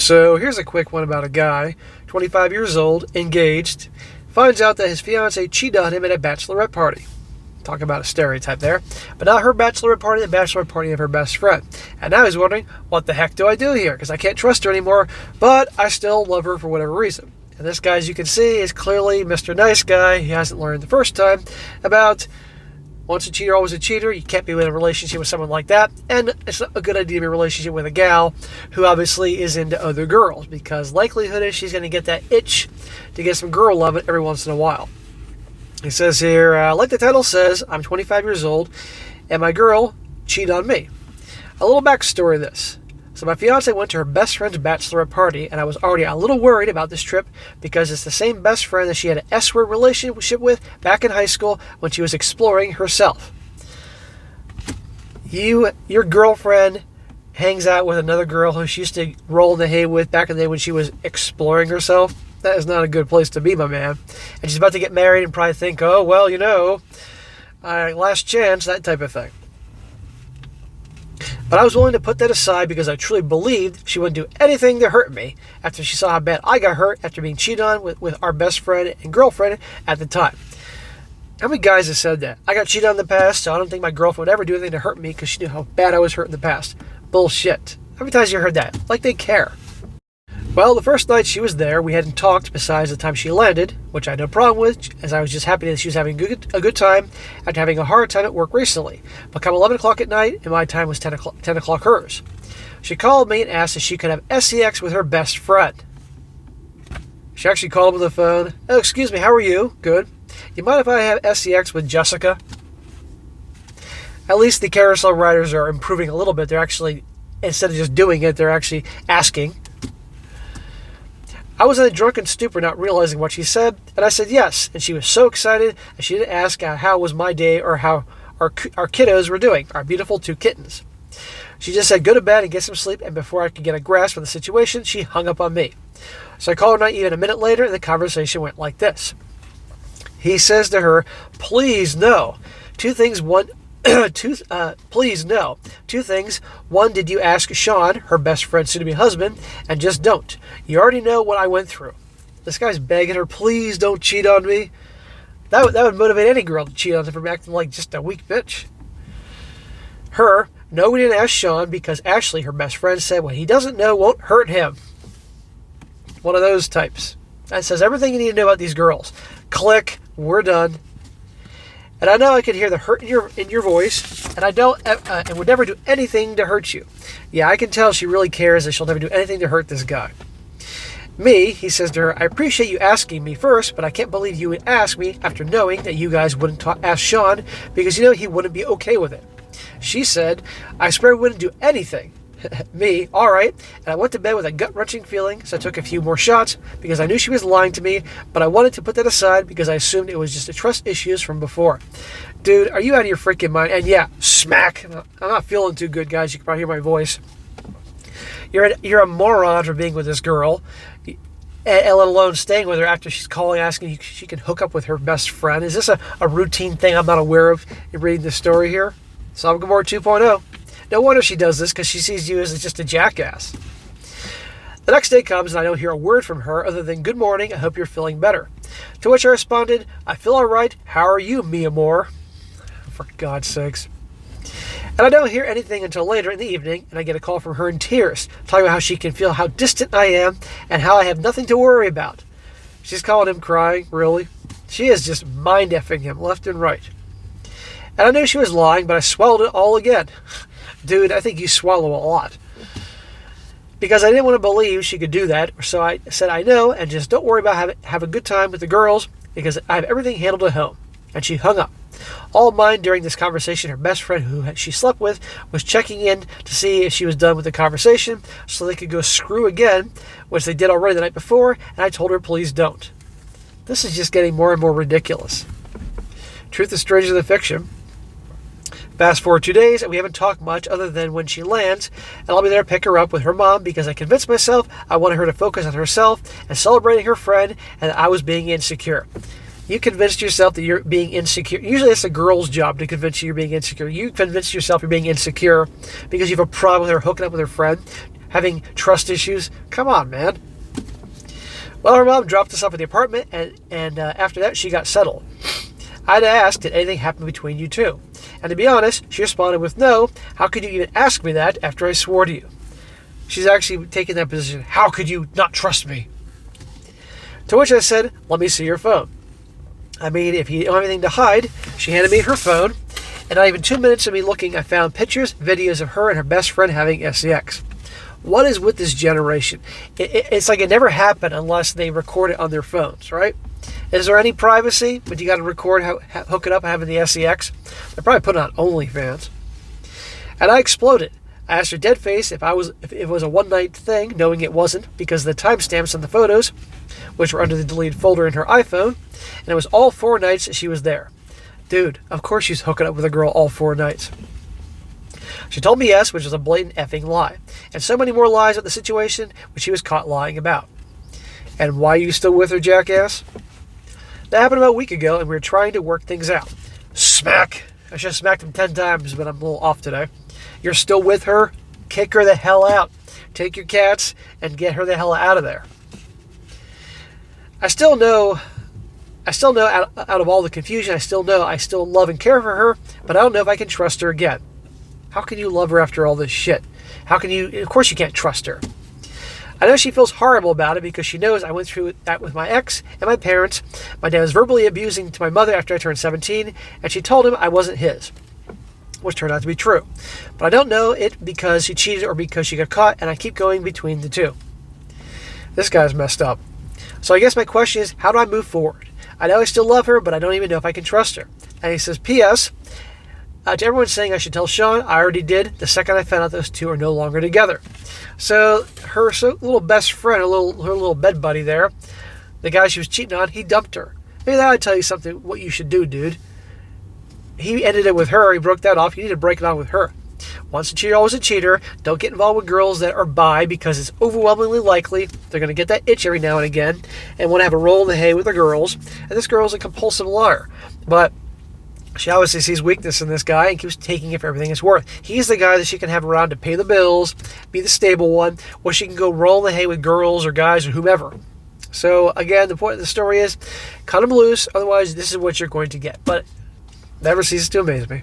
So here's a quick one about a guy, 25 years old, engaged, finds out that his fiancée cheated on him at a bachelorette party. Talk about a stereotype there. But not her bachelorette party, the bachelorette party of her best friend. And now he's wondering, what the heck do I do here? Because I can't trust her anymore, but I still love her for whatever reason. And this guy, as you can see, is clearly Mr. Nice Guy. He hasn't learned the first time about once a cheater, always a cheater. You can't be in a relationship with someone like that. And it's a good idea to be in a relationship with a gal who obviously is into other girls, because likelihood is she's going to get that itch to get some girl love every once in a while. He says here, like the title says, I'm 25 years old, and my girl cheated on me. A little backstory of this. So my fiance went to her best friend's bachelorette party, and I was already a little worried about this trip because it's the same best friend that she had an S-word relationship with back in high school when she was exploring herself. Your girlfriend hangs out with another girl who she used to roll in the hay with back in the day when she was exploring herself. That is not a good place to be, my man. And she's about to get married and probably think, oh, well, last chance, that type of thing. But I was willing to put that aside because I truly believed she wouldn't do anything to hurt me after she saw how bad I got hurt after being cheated on with our best friend and girlfriend at the time. How many guys have said that? I got cheated on in the past, so I don't think my girlfriend would ever do anything to hurt me because she knew how bad I was hurt in the past. Bullshit. How many times have you heard that? Like they care. Well, the first night she was there, we hadn't talked besides the time she landed, which I had no problem with, as I was just happy that she was having a good time after having a hard time at work recently. But come 11 o'clock at night, and my time was 10 o'clock hers. She called me and asked if she could have sex with her best friend. She actually called on the phone. Oh, excuse me, how are you? Good. You mind if I have sex with Jessica? At least the carousel riders are improving a little bit. They're actually, instead of just doing it, they're actually asking. I was in a drunken stupor, not realizing what she said, and I said yes, and she was so excited, and she didn't ask how was my day or how our kiddos were doing, our beautiful 2 kittens. She just said go to bed and get some sleep, and before I could get a grasp of the situation, she hung up on me. So I called her not even a minute later, and the conversation went like this. He says to her, please no. Two things. Please no. 2 things. 1, did you ask Sean, her best friend, soon-to-be husband? And just don't. You already know what I went through. This guy's begging her, please don't cheat on me. That would motivate any girl to cheat on him from acting like just a weak bitch. Her, no, we didn't ask Sean because Ashley, her best friend, said what he doesn't know won't hurt him. One of those types. That says everything you need to know about these girls. Click. We're done. And I know I can hear the hurt in your voice, and I don't, and would never do anything to hurt you. Yeah, I can tell she really cares that she'll never do anything to hurt this guy. Me, he says to her, I appreciate you asking me first, but I can't believe you would ask me after knowing that you guys wouldn't ask Sean because you know he wouldn't be okay with it. She said, I swear we wouldn't do anything. Me, all right, and I went to bed with a gut-wrenching feeling, so I took a few more shots because I knew she was lying to me, but I wanted to put that aside because I assumed it was just the trust issues from before. Dude, are you out of your freaking mind? And yeah, smack. I'm not feeling too good, guys. You can probably hear my voice. You're a moron for being with this girl, and let alone staying with her after she's calling, asking if she can hook up with her best friend. Is this a routine thing I'm not aware of in reading this story here? Solve Gomorrah 2.0. No wonder she does this, because she sees you as just a jackass. The next day comes, and I don't hear a word from her other than, good morning, I hope you're feeling better. To which I responded, I feel all right. How are you, mi amor? For God's sakes. And I don't hear anything until later in the evening, and I get a call from her in tears, talking about how she can feel how distant I am, and how I have nothing to worry about. She's calling him crying, really? She is just mind-effing him left and right. And I knew she was lying, but I swallowed it all again. Dude, I think you swallow a lot. Because I didn't want to believe she could do that, so I said I know, and just don't worry about have a good time with the girls, because I have everything handled at home. And she hung up. All mine during this conversation, her best friend who she slept with was checking in to see if she was done with the conversation, so they could go screw again, which they did already the night before, and I told her, please don't. This is just getting more and more ridiculous. Truth is stranger than fiction. Fast forward 2 days, and we haven't talked much other than when she lands, and I'll be there to pick her up with her mom because I convinced myself I wanted her to focus on herself and celebrating her friend, and that I was being insecure. You convinced yourself that you're being insecure. Usually it's a girl's job to convince you you're being insecure. You convinced yourself you're being insecure because you have a problem with her hooking up with her friend. having trust issues. Come on, man. Well, her mom dropped us off at the apartment, and after that, she got settled. I had asked, did anything happen between you two? And to be honest, she responded with no. How could you even ask me that after I swore to you? She's actually taking that position. How could you not trust me? To which I said, let me see your phone. I mean, if you don't have anything to hide, she handed me her phone, and not even 2 minutes of me looking, I found pictures, videos of her and her best friend having sex. What is with this generation? It's like it never happened unless they record it on their phones, right? Is there any privacy when you got to record, hook it up, having the sex? They're probably putting on OnlyFans. And I exploded. I asked her dead face if it was a one-night thing, knowing it wasn't because of the timestamps on the photos, which were under the deleted folder in her iPhone, and it was all 4 nights that she was there. Dude, of course she's hooking up with a girl all 4 nights. She told me yes, which was a blatant effing lie. And so many more lies about the situation, which she was caught lying about. And why are you still with her, jackass? That happened about a week ago, and we were trying to work things out. Smack! I should have smacked him 10 times, but I'm a little off today. You're still with her? Kick her the hell out. Take your cats and get her the hell out of there. I still know out of all the confusion, I still love and care for her, but I don't know if I can trust her again. How can you love her after all this shit? How can you? Of course you can't trust her. I know she feels horrible about it because she knows I went through that with my ex and my parents. My dad was verbally abusing to my mother after I turned 17, and she told him I wasn't his, which turned out to be true. But I don't know it because she cheated or because she got caught, and I keep going between the two. This guy's messed up. So I guess my question is, how do I move forward? I know I still love her, but I don't even know if I can trust her. And he says, P.S., to everyone saying I should tell Sean, I already did the second I found out those two are no longer together. So her little best friend, her little bed buddy there, the guy she was cheating on, he dumped her. Maybe that would tell you something, what you should do, dude. He ended it with her. He broke that off. You need to break it off with her. Once a cheater, always a cheater. Don't get involved with girls that are bi because it's overwhelmingly likely they're going to get that itch every now and again and want to have a roll in the hay with the girls. And this girl's a compulsive liar. But she obviously sees weakness in this guy and keeps taking it for everything it's worth. He's the guy that she can have around to pay the bills, be the stable one, or she can go roll in the hay with girls or guys or whomever. So, again, the point of the story is cut them loose. Otherwise, this is what you're going to get. But never ceases to amaze me.